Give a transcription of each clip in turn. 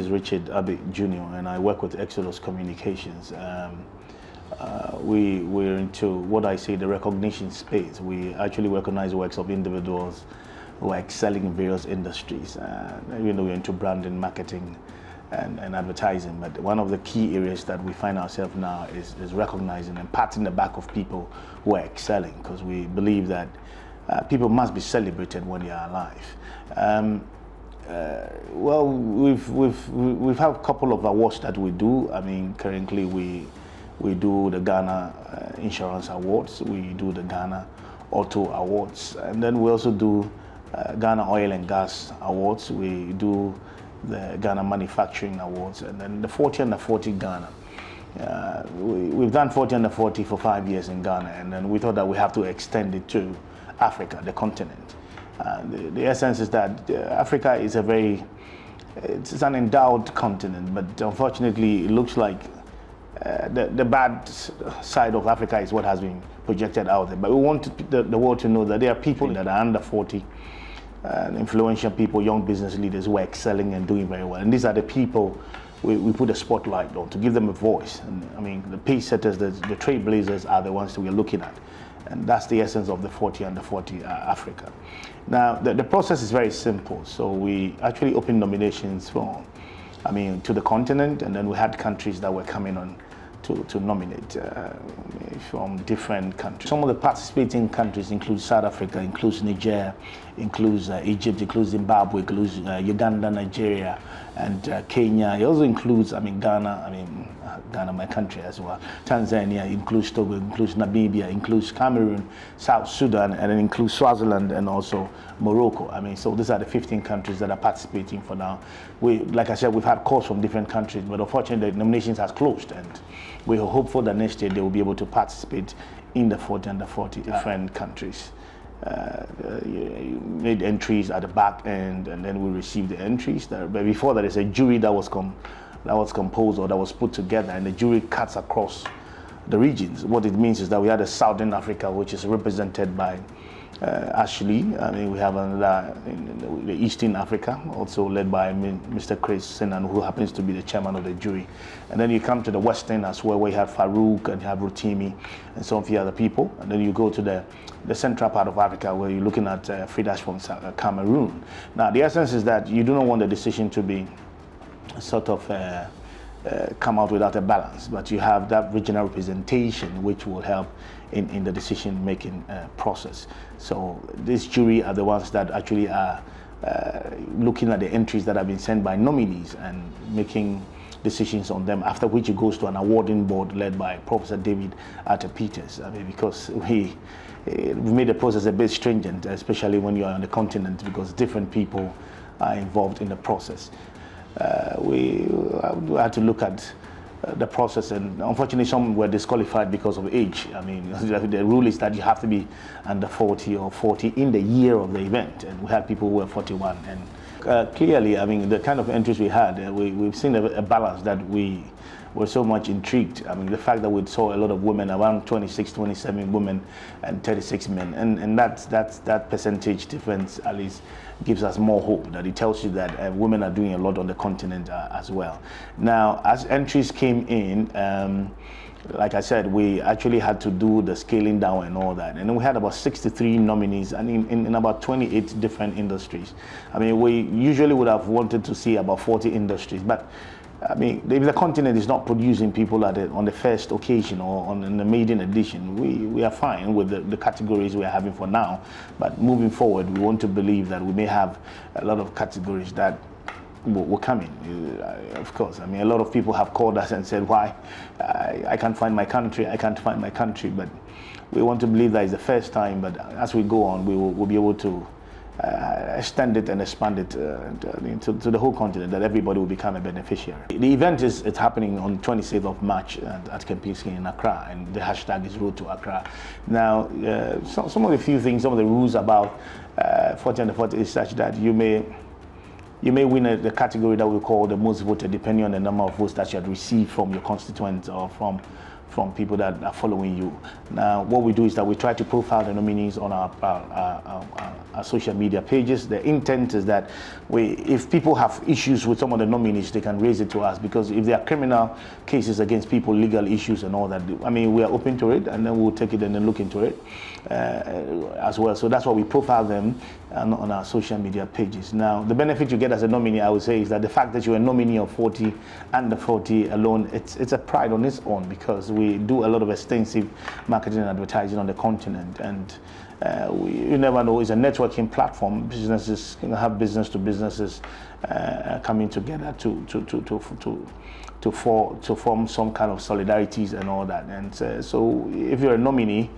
is Richard Abbey Jr. and I work with Exodus Communications. We're into what I say the recognition space. We actually recognize works of individuals who are excelling in various industries. We're into branding, marketing, and advertising. But one of the key areas that we find ourselves now is recognizing and patting the back of people who are excelling, because we believe that people must be celebrated when they are alive. Well, we've had a couple of awards that we do. I mean, currently we do the Ghana Insurance Awards, we do the Ghana Auto Awards, and then we also do Ghana Oil and Gas Awards. We do the Ghana Manufacturing Awards, and then the 40 under 40 Ghana. We've done 40 under 40 for 5 years in Ghana, and then we thought that we have to extend it to Africa, the continent. The essence is that Africa is it's an endowed continent, but unfortunately it looks like the bad side of Africa is what has been projected out there. But we want the world to know that there are people that are under 40, influential people, young business leaders who are excelling and doing very well. And these are the people we put a spotlight on to give them a voice. And I mean, the pace setters, the trailblazers are the ones that we're looking at. And that's the essence of the 40 under 40 Africa. Now, the process is very simple. So we actually opened nominations to the continent, and then we had countries that were coming on to nominate from different countries. Some of the participating countries include South Africa, includes Niger, includes Egypt, includes Zimbabwe, includes Uganda, Nigeria, and Kenya. It also includes, Ghana, my country as well. Tanzania, includes Togo, includes Namibia, includes Cameroon, South Sudan, and it includes Swaziland and also Morocco. So these are the 15 countries that are participating for now. Like I said, we've had calls from different countries, but unfortunately the nominations has closed, and we're hopeful that next year they will be able to participate in the 40 under 40 different countries. Made entries at the back end, and then we received the entries. But before that, there's a jury that was composed or that was put together, and the jury cuts across the regions. What it means is that we had a Southern Africa, which is represented by Ashley. We have another in the Eastern Africa, also led by Mr. Chris Sinan, who happens to be the chairman of the jury. And then you come to the Western as well, where you have Farouk and you have Rotimi and some of the other people. And then you go to the central part of Africa, where you're looking at Fridash from Cameroon. Now, the essence is that you do not want the decision to be sort of come out without a balance, but you have that regional representation which will help in the decision-making process. So this jury are the ones that actually are looking at the entries that have been sent by nominees and making decisions on them, after which it goes to an awarding board led by Professor David Arthur Peters. Because we made the process a bit stringent, especially when you're on the continent, because different people are involved in the process. We had to look at the process, and unfortunately some were disqualified because of age. The rule is that you have to be under 40 or 40 in the year of the event, and we had people who were 41. And clearly, the kind of entries we had, we've seen a balance that we were so much intrigued. The fact that we saw a lot of women, around 26, 27 women and 36 men, and that percentage difference at least gives us more hope, that it tells you that women are doing a lot on the continent as well. Now, as entries came in, like I said, we actually had to do the scaling down and all that. And then we had about 63 nominees, and in about 28 different industries. We usually would have wanted to see about 40 industries, but if the continent is not producing people on the first occasion or on the maiden edition, we are fine with the categories we are having for now. But moving forward, we want to believe that we may have a lot of categories that will come in. Of course, a lot of people have called us and said, why? I can't find my country, I can't find my country. But we want to believe that it's the first time, but as we go on, we'll be able to extend it and expand it to the whole continent, that everybody will become a beneficiary. The event is happening on 26th of March at Kempinski in Accra, and the hashtag is Road to Accra. Now, some of the few things, some of the rules about 40 under 40 is such that you may win the category that we call the most voted, depending on the number of votes that you had received from your constituents or from from people that are following you. Now, what we do is that we try to profile the nominees on our social media pages. The intent is that if people have issues with some of the nominees, they can raise it to us, because if there are criminal cases against people, legal issues and all that, I mean, we are open to it, and then we'll take it and then look into it as well. So that's why we profile them on our social media pages. Now, the benefit you get as a nominee, I would say, is that the fact that you're a nominee of 40 under 40 alone, it's a pride on its own, because we do a lot of extensive marketing and advertising on the continent, and you never know, it's a networking platform. Businesses can have business to businesses coming together to form some kind of solidarities and all that. And so if you're a nominee,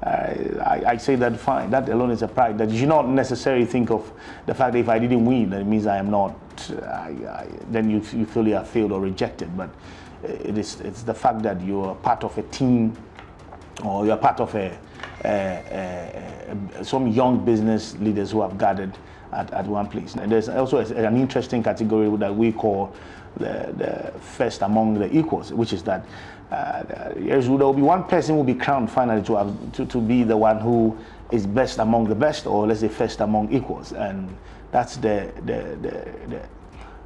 I say that fine. That alone is a pride. That you should not necessarily think of the fact that if I didn't win, that it means I am not. Then you feel you are failed or rejected. But it's the fact that you are part of a team, or you are part of some young business leaders who have gathered at one place. And there's also an interesting category that we call the first among the equals, which is that there will be one person who will be crowned finally to be the one who is best among the best, or let's say first among equals. And that's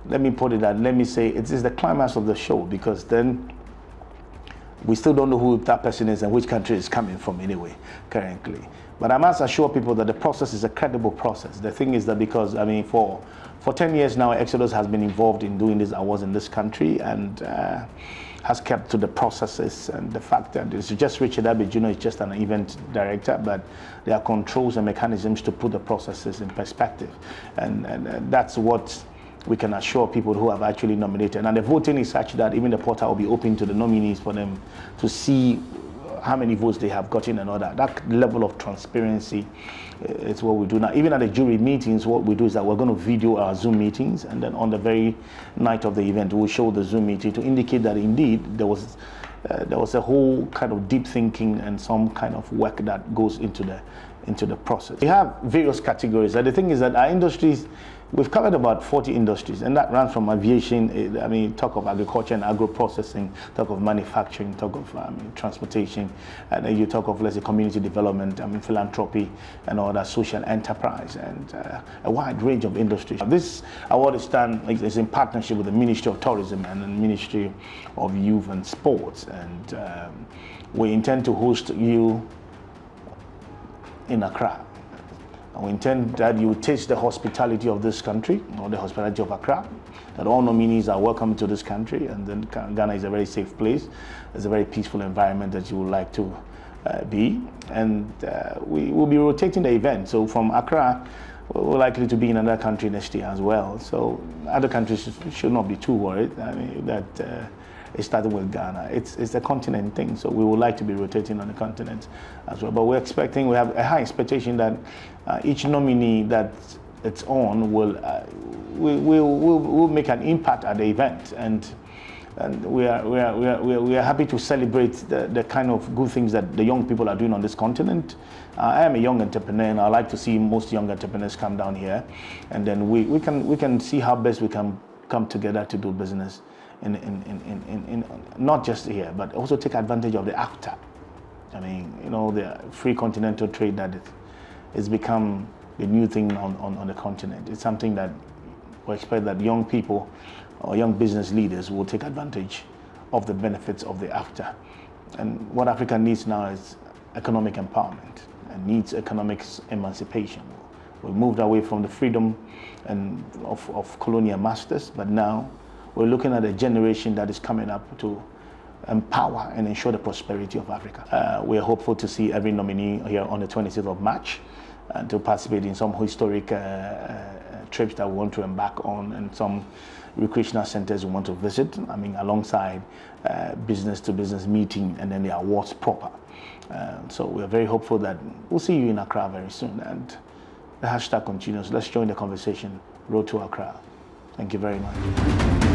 let me put it that, let me say it is the climax of the show, because then we still don't know who that person is and which country is coming from anyway, currently. But I must assure people that the process is a credible process. The thing is that, because, I mean, for 10 years now, Exodus has been involved in doing these awards in this country, and has kept to the processes, and the fact that it's just Richard Abbey Jr. is just an event director, but there are controls and mechanisms to put the processes in perspective. And that's what we can assure people who have actually nominated. And the voting is such that even the portal will be open to the nominees for them to see how many votes they have gotten and all that. That level of transparency is what we do now. Even at the jury meetings, what we do is that we're going to video our Zoom meetings, and then on the very night of the event, we'll show the Zoom meeting to indicate that indeed there was a whole kind of deep thinking and some kind of work that goes into the process. We have various categories, and the thing is that our industries, we've covered about 40 industries, and that runs from aviation, I mean, talk of agriculture and agro-processing, talk of manufacturing, talk of transportation, and then you talk of, let's say, community development, I mean, philanthropy, and all that, social enterprise, and a wide range of industries. This award is in partnership with the Ministry of Tourism and the Ministry of Youth and Sports, and we intend to host you in Accra. We intend that you taste the hospitality of this country, or the hospitality of Accra, that all nominees are welcome to this country, and then Ghana is a very safe place. It's a very peaceful environment that you would like to be. And we will be rotating the event. So from Accra, we're likely to be in another country next year as well. So other countries should not be too worried. I mean, that it started with Ghana. It's a continent thing, so we would like to be rotating on the continent as well. But we have a high expectation that each nominee that it's on will make an impact at the event, and we are happy to celebrate the kind of good things that the young people are doing on this continent. I am a young entrepreneur, and I like to see most young entrepreneurs come down here, and then we can see how best we can come together to do business in not just here, but also take advantage of the AFTA. I mean, you know, the free continental trade that it's become the new thing on the continent. It's something that we expect that young people or young business leaders will take advantage of the benefits of the AFTA. And what Africa needs now is economic empowerment and needs economic emancipation. We moved away from the freedom of colonial masters, but now we're looking at a generation that is coming up to empower and ensure the prosperity of Africa. We are hopeful to see every nominee here on the 26th of March to participate in some historic trips that we want to embark on, and some recreational centers we want to visit, I mean, alongside business-to-business meeting and then the awards proper. So we are very hopeful that we'll see you in Accra very soon, and the hashtag continues. Let's join the conversation. Road to Accra. Thank you very much.